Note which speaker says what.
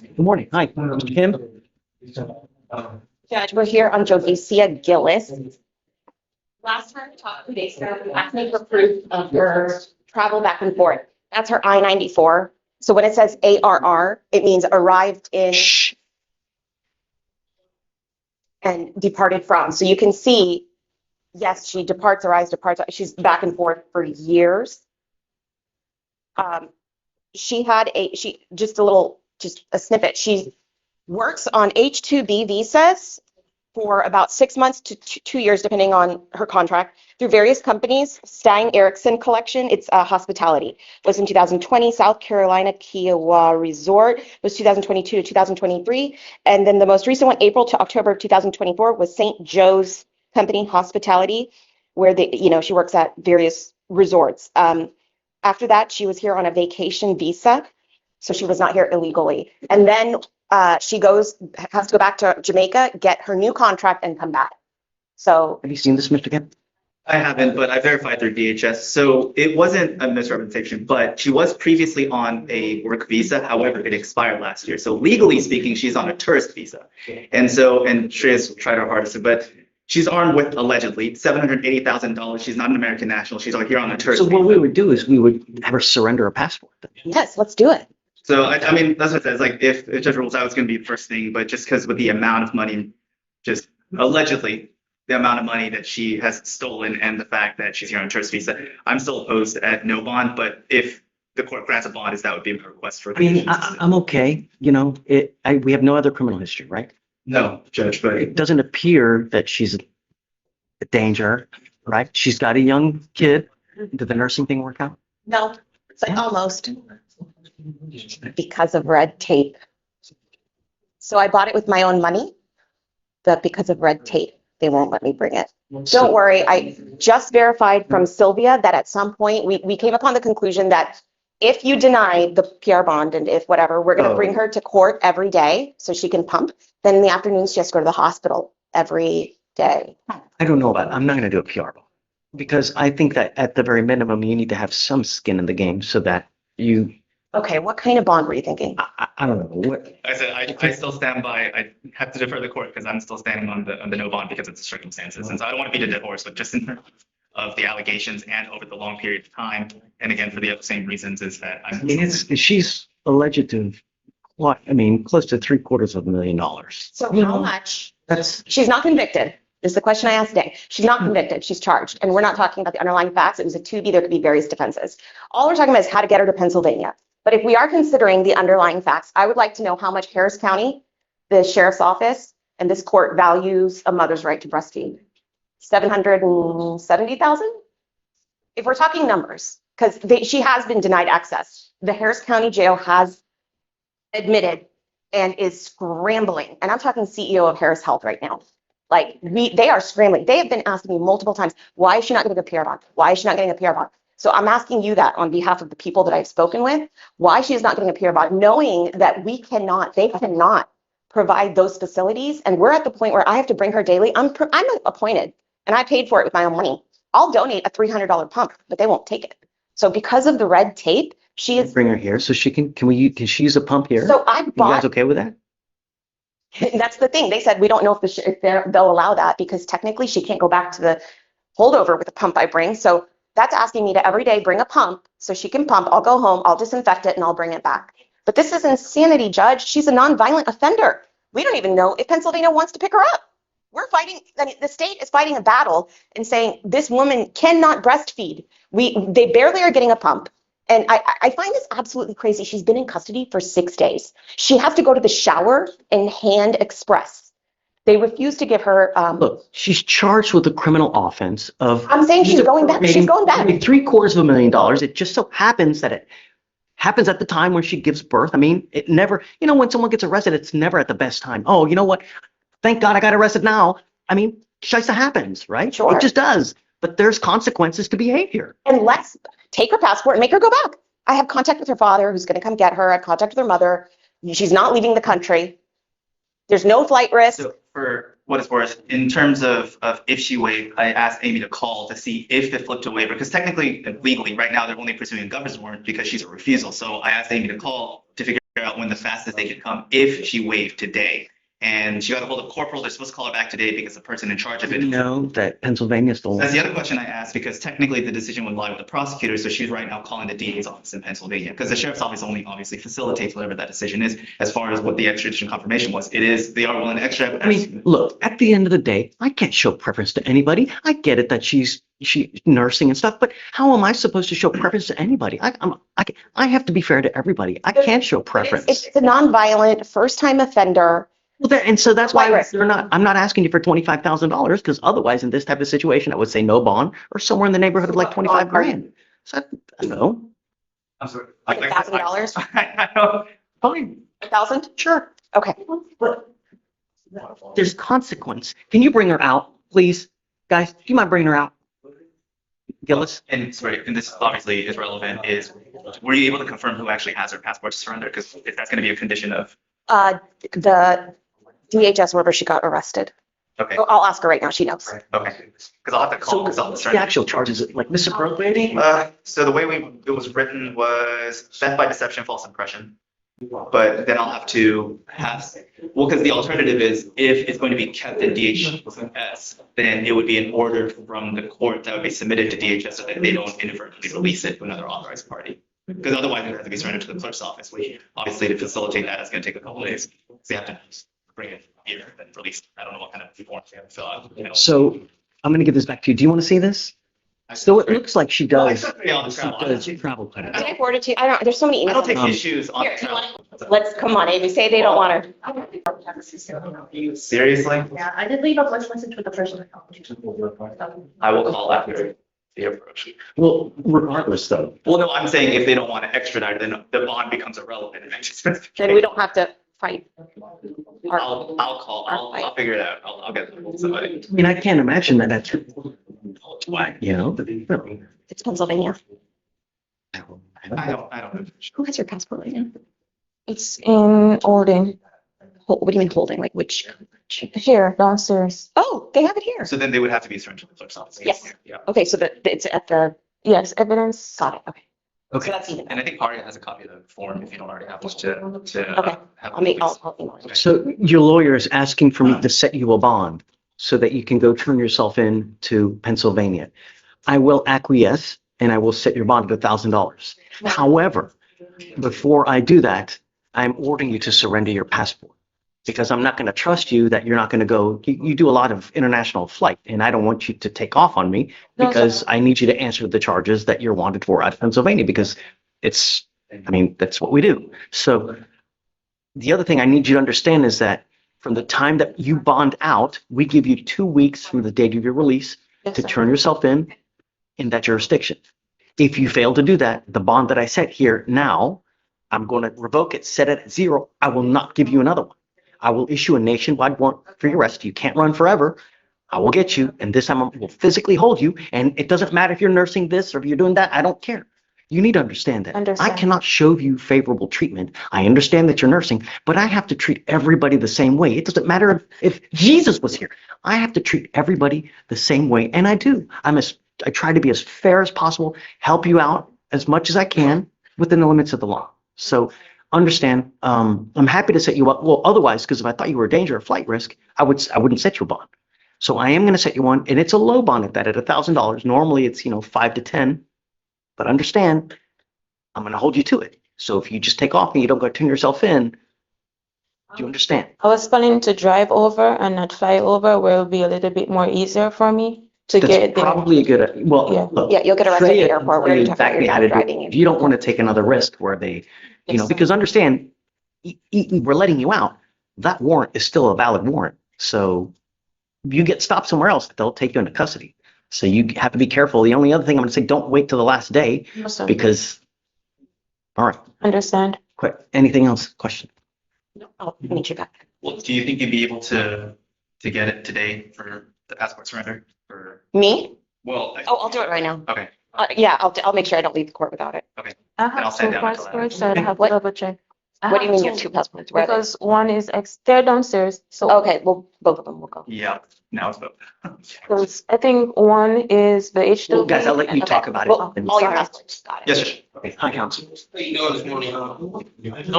Speaker 1: Good morning. Hi, Mr. Kim.
Speaker 2: Judge, we're here on Josie Sia Gillis. Last time we talked 2 days ago, you asked me for proof of her travel back and forth. That's her I-94. So when it says ARR, it means arrived in and departed from. So you can see, yes, she departs, arrives, departs. She's back and forth for years. Just a snippet. She works on H-2B visas for about 6 months to 2 years, depending on her contract, through various companies. Stein Erickson Collection, it's hospitality, was in 2020. South Carolina Kiowa Resort was 2022 to 2023. And then the most recent one, April to October of 2024, was St. Joe's Company Hospitality, where she works at various resorts. After that, she was here on a vacation visa, so she was not here illegally. And then she has to go back to Jamaica, get her new contract, and come back. So,
Speaker 1: Have you seen this, Mr. Kim?
Speaker 3: I haven't, but I verified through DHS. So it wasn't a misrepresentation, but she was previously on a work visa. However, it expired last year. So legally speaking, she's on a tourist visa. And Shreya's tried her hardest, but she's armed with allegedly $780,000. She's not an American national. She's here on a tourist
Speaker 1: So
Speaker 3: visa.
Speaker 1: what we would do is we would have her surrender a passport.
Speaker 2: yes, let's do it.
Speaker 3: So I mean, that's what it says. Like if the judge rules out, it's going to be the first thing. But just because with the amount of money, just allegedly the amount of money that she has stolen and the fact that she's here on a tourist visa, I'm still opposed at no bond. But if the court grants a bond, that would be my request for.
Speaker 1: I mean, I'm okay. We have no other criminal history, right?
Speaker 3: No, Judge, but
Speaker 1: It doesn't appear that she's a danger, right? She's got a young kid. Did the nursing thing work out?
Speaker 2: No, it's like almost. Because of red tape. So I bought it with my own money, but because of red tape, they won't let me bring it. Don't worry, I just verified from Sylvia that at some point we came upon the conclusion that if you deny the PR bond and if whatever, we're going to bring her to court every day so she can pump. Then in the afternoons, she has to go to the hospital every day.
Speaker 1: I don't know about it. I'm not going to do a PR bond because I think that at the very minimum, you need to have some skin in the game so that you.
Speaker 2: Okay, what kind of bond were you thinking?
Speaker 1: I don't know. What,
Speaker 3: I said I still stand by. I have to defer the court because I'm still standing on the no bond because of the circumstances, and so I don't want to beat a dead horse, but just in terms of the allegations and over the long period of time, and again for the same reasons, is that
Speaker 1: I mean, she's alleged to have, close to $750,000.
Speaker 2: So how much?
Speaker 1: That's
Speaker 2: She's not convicted. This is the question I asked today. She's not convicted. She's charged. And we're not talking about the underlying facts. It was a 2B. There could be various defenses. All we're talking about is how to get her to Pennsylvania. But if we are considering the underlying facts, I would like to know how much Harris County, the sheriff's office, and this court values a mother's right to breastfeed. 770,000? If we're talking numbers, because she has been denied access. The Harris County jail has admitted and is scrambling. And I'm talking CEO of Harris Health right now. They are scrambling. They have been asking me multiple times, why is she not getting a PR bond? Why is she not getting a PR bond? So I'm asking you that on behalf of the people that I've spoken with, why she is not getting a PR bond, knowing that they cannot provide those facilities. And we're at the point where I have to bring her daily. I'm appointed and I paid for it with my own money. I'll donate a $300 pump, but they won't take it. So because of the red tape, she is.
Speaker 1: bring her here so she can she use a pump here?
Speaker 2: So I
Speaker 1: You
Speaker 2: bought.
Speaker 1: guys okay with that?
Speaker 2: That's the thing. They said, we don't know if they'll allow that because technically she can't go back to the holdover with the pump I bring. So that's asking me to every day bring a pump so she can pump. I'll go home, I'll disinfect it, and I'll bring it back. But this is insanity, Judge. She's a nonviolent offender. We don't even know if Pennsylvania wants to pick her up. We're fighting, the state is fighting a battle and saying this woman cannot breastfeed. They barely are getting a pump. And I find this absolutely crazy. She's been in custody for 6 days. She has to go to the shower and hand express. They refuse to give her.
Speaker 1: Look, she's charged with a criminal offense of.
Speaker 2: I'm saying she's going back. She's going back.
Speaker 1: $750,000. It just so happens that it happens at the time when she gives birth. I mean, it never, when someone gets arrested, it's never at the best time. Oh, you know what? Thank God I got arrested now. I mean, shisa happens, right?
Speaker 2: Sure.
Speaker 1: It just does. But there's consequences to behavior.
Speaker 2: And let's take her passport and make her go back. I have contact with her father who's going to come get her. I have contact with her mother. She's not leaving the country. There's no flight risk.
Speaker 3: So for what it's worth, in terms of if she waived, I asked Amy to call to see if it flipped to a waiver, because technically, legally, right now, they're only pursuing a governor's warrant because she's a refusal. So I asked Amy to call to figure figure out when the fastest they could come if she waived today. And she got a hold of Corporal. They're supposed to call her back today because the person in charge of it.
Speaker 1: You know that Pennsylvania still.
Speaker 3: That's the other question I asked, because technically the decision would lie with the prosecutor, so she's right now calling the DA's office in Pennsylvania, because the sheriff's office only obviously facilitates whatever that decision is. As far as what the extradition confirmation was, they are willing to extradite.
Speaker 1: I mean, look, at the end of the day, I can't show preference to anybody. I get it that she's nursing and stuff, but how am I supposed to show preference to anybody? I have to be fair to everybody. I can't show preference.
Speaker 2: It's a nonviolent, first-time offender.
Speaker 1: Well, and so that's why
Speaker 2: Flight risk.
Speaker 1: I'm not asking you for $25,000, because otherwise in this type of situation, I would say no bond or somewhere in the neighborhood of like 25 grand. So I don't know.
Speaker 3: I'm sorry.
Speaker 2: Like $1,000?
Speaker 3: I know.
Speaker 1: Fine,
Speaker 2: 1,000?
Speaker 1: sure.
Speaker 2: Okay.
Speaker 1: But there's consequence. Can you bring her out, please? Guys, do you mind bringing her out? Gillis?
Speaker 3: And sorry, and this obviously is relevant, were you able to confirm who actually has her passport to surrender? Because if that's going to be a condition of,
Speaker 2: The DHS wherever she got arrested.
Speaker 3: okay,
Speaker 2: I'll ask her right now. She knows.
Speaker 3: okay. Because I'll have to call, because I'll
Speaker 1: The
Speaker 3: surrender.
Speaker 1: actual charges, like misappropriating?
Speaker 3: So the way it was written was theft by deception, false impression. But then I'll have to because the alternative is if it's going to be kept in DHS, then it would be an order from the court that would be submitted to DHS so that they don't inadvertently release it to another authorized party. Because otherwise it would have to be surrendered to the clerk's office, which obviously to facilitate that is going to take a couple days. So you have to bring it here and release it. I don't know what kind of forms you have to fill out.
Speaker 1: So I'm going to give this back to you. Do you want to see this? So it looks like she does. Travel credit.
Speaker 2: Did I forward it to you? I don't, there's so many
Speaker 3: I don't take
Speaker 2: emails.
Speaker 3: issues on
Speaker 2: Here, you want it? Let's, come on, Amy, say they don't want her.
Speaker 3: Seriously?
Speaker 4: Yeah, I did leave a voice message with the person.
Speaker 3: I will call after the approach.
Speaker 1: Well, regardless though,
Speaker 3: Well, no, I'm saying if they don't want to extradite, then the bond becomes irrelevant.
Speaker 2: Then we don't have to fight.
Speaker 3: I'll call, I'll figure it out. I'll get somebody.
Speaker 1: I mean, I can't imagine that that's why, you know.
Speaker 2: It's Pennsylvania.
Speaker 3: I don't know.
Speaker 2: Who has your passport right now?
Speaker 5: It's in holding
Speaker 2: What do you mean holding? Like which?
Speaker 5: here downstairs.
Speaker 2: Oh, they have it here.
Speaker 3: So then they would have to be surrendered to the clerk's office.
Speaker 2: Yes.
Speaker 3: Yeah.
Speaker 2: Okay, so it's at the,
Speaker 5: Yes, evidence.
Speaker 2: got it, okay. So
Speaker 1: Okay.
Speaker 2: that's even.
Speaker 3: And I think Aria has a copy of the form if you don't already have one to.
Speaker 2: Okay.
Speaker 3: have
Speaker 2: I'll make,
Speaker 3: one, please.
Speaker 2: I'll email it.
Speaker 1: So your lawyer is asking for me to set you a bond so that you can go turn yourself in to Pennsylvania. I will acquiesce and I will set your bond at $1,000. However, before I do that, I'm ordering you to surrender your passport because I'm not going to trust you that you're not going to go. You do a lot of international flight and I don't want you to take off on me
Speaker 5: No,
Speaker 1: because I need you to answer the charges that you're wanted for out of Pennsylvania because that's what we do. So the other thing I need you to understand is that from the time that you bond out, we give you 2 weeks from the date of your release
Speaker 5: Yes,
Speaker 1: to
Speaker 5: sir.
Speaker 1: turn yourself in that jurisdiction. If you fail to do that, the bond that I set here now, I'm going to revoke it, set it at 0. I will not give you another one. I will issue a nationwide warrant for your arrest. You can't run forever. I will get you, and this time I will physically hold you. And it doesn't matter if you're nursing this or if you're doing that. I don't care. You need to understand that. I
Speaker 5: Understand.
Speaker 1: cannot show you favorable treatment. I understand that you're nursing, but I have to treat everybody the same way. It doesn't matter if Jesus was here. I have to treat everybody the same way, and I do. I try to be as fair as possible, help you out as much as I can within the limits of the law. So understand, I'm happy to set you up. Well, otherwise, because if I thought you were a danger or flight risk, I wouldn't set you a bond. So I am going to set you one, and it's a low bond at that, at $1,000. Normally it's 5 to 10, but understand, I'm going to hold you to it. So if you just take off and you don't go turn yourself in, do you understand?
Speaker 5: I was planning to drive over and not fly over, where it'll be a little bit more easier for me to get
Speaker 1: That's
Speaker 5: there.
Speaker 1: probably a good, well,
Speaker 5: Yeah.
Speaker 1: look,
Speaker 2: Yeah, you'll get arrested at
Speaker 1: Trey
Speaker 2: the airport where you're
Speaker 1: exactly how to do it.
Speaker 2: driving.
Speaker 1: If you don't want to take another risk where they, because understand, we're letting you out. That warrant is still a valid warrant. So if you get stopped somewhere else, they'll take you into custody. So you have to be careful. The only other thing I'm going to say, don't wait till the last day
Speaker 5: Yes, sir.
Speaker 1: because, all right,
Speaker 5: Understand.
Speaker 1: quick. Anything else? Question?
Speaker 2: I'll meet you back.
Speaker 3: Well, do you think you'd be able to get it today for the passport surrender? Or,
Speaker 2: Me?
Speaker 3: well,
Speaker 2: Oh, I'll do it right now.
Speaker 3: okay.
Speaker 2: Yeah, I'll make sure I don't leave the court without it.
Speaker 5: I
Speaker 3: I'll
Speaker 5: have
Speaker 3: send
Speaker 5: two
Speaker 3: down until then.
Speaker 5: passports, so I'd have to
Speaker 2: What?
Speaker 5: double check. I
Speaker 2: What do you
Speaker 5: have
Speaker 2: mean you have two passports? Where are they?
Speaker 5: Because one is they're downstairs, so.
Speaker 2: Okay, well, both of them will go.
Speaker 3: Yeah, now it's both.
Speaker 5: Because I think one is the H2.
Speaker 1: Well, guys, I'll let you talk about it.
Speaker 2: Well, all your
Speaker 5: Sorry.
Speaker 2: passports, got it.
Speaker 3: Yes, sir.
Speaker 1: Okay, hi, counsel.
Speaker 6: How you doing this morning?